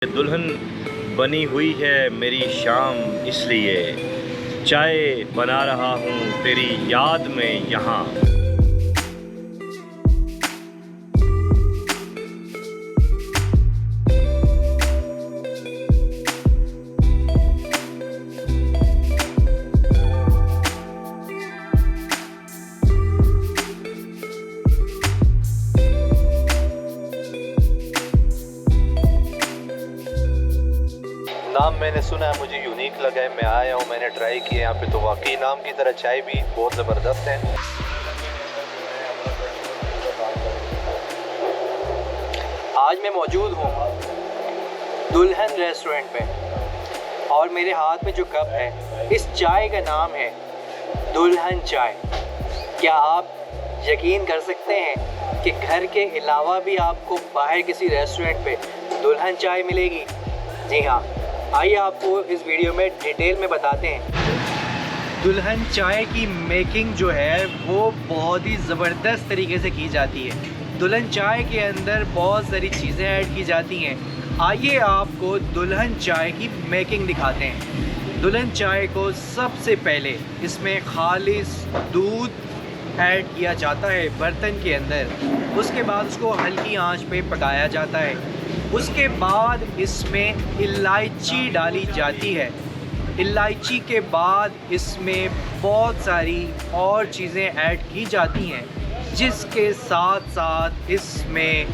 दुल्हन बनी हुई है मेरी शाम, इसलिए चाय बना रहा हूँ तेरी याद में यहाँ। नाम मैंने सुना है, मुझे यूनिक लगा है, मैं आया हूँ, मैंने ट्राई किया यहाँ पे, तो वाकई नाम की तरह चाय भी बहुत ज़बरदस्त है। आज मैं मौजूद हूँ दुल्हन रेस्टोरेंट पे और मेरे हाथ में जो कप है, इस चाय का नाम है दुल्हन चाय। क्या आप यकीन कर सकते हैं कि घर के अलावा भी आपको बाहर किसी रेस्टोरेंट पे दुल्हन चाय मिलेगी? जी हाँ, आइए आपको इस वीडियो में डिटेल में बताते हैं। दुल्हन चाय की मेकिंग जो है वो बहुत ही ज़बरदस्त तरीके से की जाती है। दुल्हन चाय के अंदर बहुत सारी चीज़ें ऐड की जाती हैं। आइए आपको दुल्हन चाय की मेकिंग दिखाते हैं। दुल्हन चाय को सबसे पहले इसमें खालिस दूध ऐड किया जाता है बर्तन के अंदर। उसके बाद उसको हल्की आंच पे पकाया जाता है। उसके बाद इसमें इलायची डाली जाती है। इलायची के बाद इसमें बहुत सारी और चीज़ें ऐड की जाती हैं, जिसके साथ साथ इसमें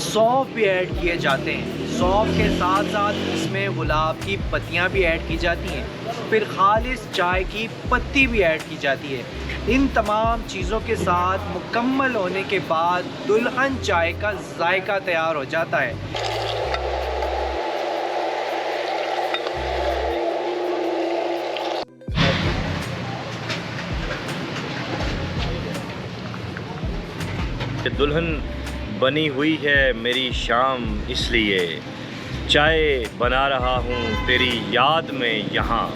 सौंफ भी ऐड किए जाते हैं। सौंफ के साथ साथ इसमें गुलाब की पत्तियां भी ऐड की जाती हैं। फिर खालिस चाय की पत्ती भी ऐड की जाती है। इन तमाम चीज़ों के साथ मुकम्मल होने के बाद दुल्हन चाय का जायका तैयार हो जाता है। दुल्हन बनी हुई है मेरी शाम, इसलिए चाय बना रहा हूँ तेरी याद में यहाँ।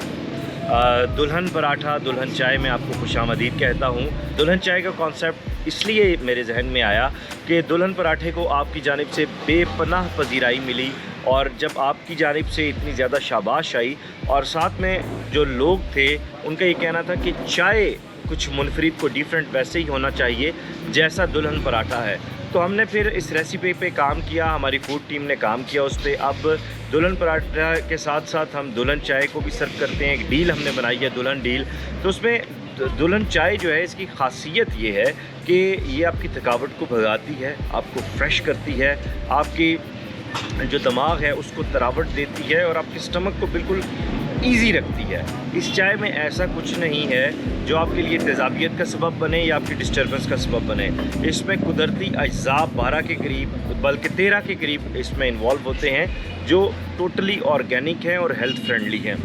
दुल्हन पराठा दुल्हन चाय में आपको खुशामदीद कहता हूँ। दुल्हन चाय का कॉन्सेप्ट इसलिए मेरे जहन में आया कि दुल्हन पराठे को आपकी जानिब से बेपनाह पजीराई मिली, और जब आपकी जानिब से इतनी ज़्यादा शाबाश आई और साथ में जो लोग थे उनका ये कहना था कि चाय कुछ मुनफरिद को डिफरेंट वैसे ही होना चाहिए जैसा दुल्हन पराठा है, तो हमने फिर इस रेसिपी पे काम किया। हमारी फूड टीम ने काम किया उस पर। अब दुल्हन पराठा के साथ साथ हम दुल्हन चाय को भी सर्व करते हैं। एक डील हमने बनाई है, दुल्हन डील। तो उसमें दुल्हन चाय जो है, इसकी खासियत ये है कि ये आपकी थकावट को भगाती है, आपको फ्रेश करती है, आपकी जो दिमाग है उसको तरावट देती है और आपके स्टमक को बिल्कुल ईजी रखती है। इस चाय में ऐसा कुछ नहीं है जो आपके लिए तेज़ाबियत का सबब बने या आपकी डिस्टर्बेंस का सबब बने। इसमें कुदरती अज्जा 12 के करीब, बल्कि 13 के करीब इसमें इन्वॉल्व होते हैं, जो टोटली ऑर्गेनिक हैं और हेल्थ फ्रेंडली हैं।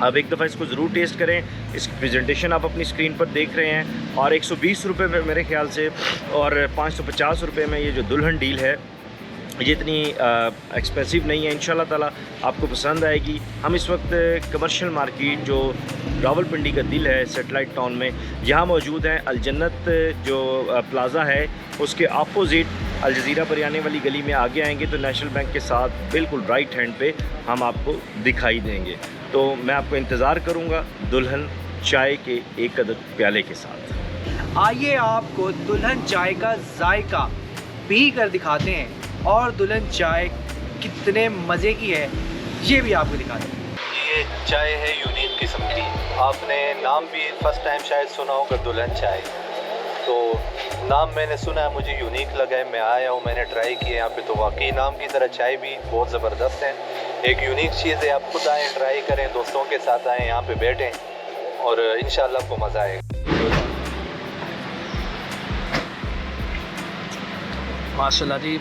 आप एक दफ़ा इसको ज़रूर टेस्ट करें। इसकी प्रेजेंटेशन आप अपनी स्क्रीन पर देख रहे हैं, और 120 रुपये में मेरे ख्याल से, और 550 रुपये में ये जो दुल्हन डील है, ये इतनी एक्सपेंसिव नहीं है। इंशाल्लाह ताला आपको पसंद आएगी। हम इस वक्त कमर्शियल मार्केट जो रावलपिंडी का दिल है, सेटेलाइट टाउन में, यहाँ मौजूद हैं। अलजन्नत जो प्लाज़ा है उसके अपोजिट अल जज़ीरा पर आने वाली गली में आगे आएंगे तो नेशनल बैंक के साथ बिल्कुल राइट हैंड पे हम आपको दिखाई देंगे। तो मैं आपको इंतज़ार करूँगा दुल्हन चाय के एक अदद प्याले के साथ। आइए आपको दुल्हन चाय का जायका पी कर दिखाते हैं, और दुल्हन चाय कितने मज़े की है ये भी आपको दिखाते हैं। ये चाय है यूनिक किस्म की। आपने नाम भी फर्स्ट टाइम शायद सुना होगा, दुल्हन चाय। तो नाम मैंने सुना है, मुझे यूनिक लगा है, मैं आया हूँ, मैंने ट्राई किया यहाँ पे, तो वाकई नाम की तरह चाय भी बहुत ज़बरदस्त है। एक यूनिक चीज़ है। आप खुद आएँ, ट्राई करें, दोस्तों के साथ आएँ, यहाँ पे बैठें और इंशाल्लाह आपको मज़ा आएगा। माशाल्लाह जी,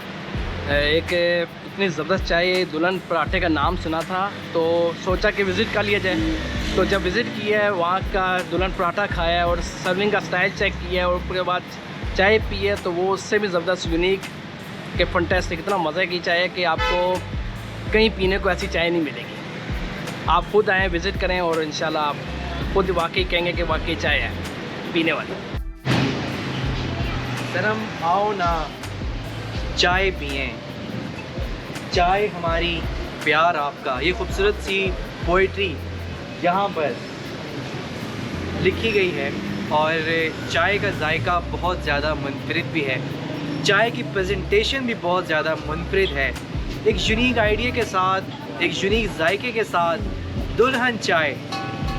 एक इतनी ज़बरदस्त चाय, दुल्हन पराठे का नाम सुना था तो सोचा कि विज़िट कर लिया जाए। तो जब विज़िट किया है, वहाँ का दुल्हन पराठा खाया और सर्विंग का स्टाइल चेक किया और उसके बाद चाय पी है, तो वो उससे भी ज़बरदस्त, यूनिक के फंटेस्टिक, इतना मज़े की चाय है कि आपको कहीं पीने को ऐसी चाय नहीं मिलेगी। आप खुद आएँ, विज़िट करें और इंशाल्लाह आप खुद वाकई कहेंगे कि वाकई चाय है पीने वाली। शर्म आओ ना, चाय पिएं। चाय हमारी, प्यार आपका, ये खूबसूरत सी पोइट्री यहाँ पर लिखी गई है। और चाय का जायका बहुत ज़्यादा मुनफरिद भी है, चाय की प्रेजेंटेशन भी बहुत ज़्यादा मुनफरिद है। एक यूनिक आइडिया के साथ, एक यूनिक जायके के साथ दुल्हन चाय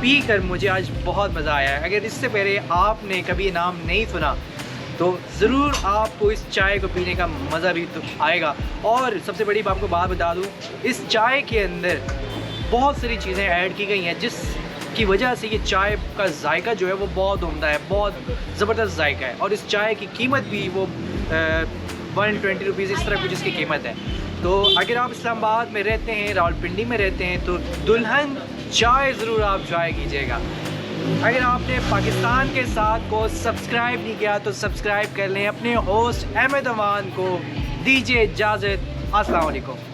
पी कर मुझे आज बहुत मज़ा आया है। अगर इससे पहले आपने कभी ये नाम नहीं सुना तो ज़रूर आपको इस चाय को पीने का मज़ा भी तो आएगा। और सबसे बड़ी आपको बात बता दूँ, इस चाय के अंदर बहुत सारी चीज़ें ऐड की गई हैं जिसकी वजह से ये चाय का जायका जो है वो बहुत उम्दा है, बहुत ज़बरदस्त जायका है। और इस चाय की कीमत भी वो 120 रुपीज़ इस तरह कुछ इसकी कीमत है। तो अगर आप इस्लामाबाद में रहते हैं, रावलपिंडी में रहते हैं, तो दुल्हन चाय ज़रूर आप ट्राई कीजिएगा। अगर आपने पाकिस्तान के साथ को सब्सक्राइब नहीं किया तो सब्सक्राइब कर लें। अपने होस्ट अहमद अमान को दीजिए इजाज़त। अस्सलाम वालेकुम।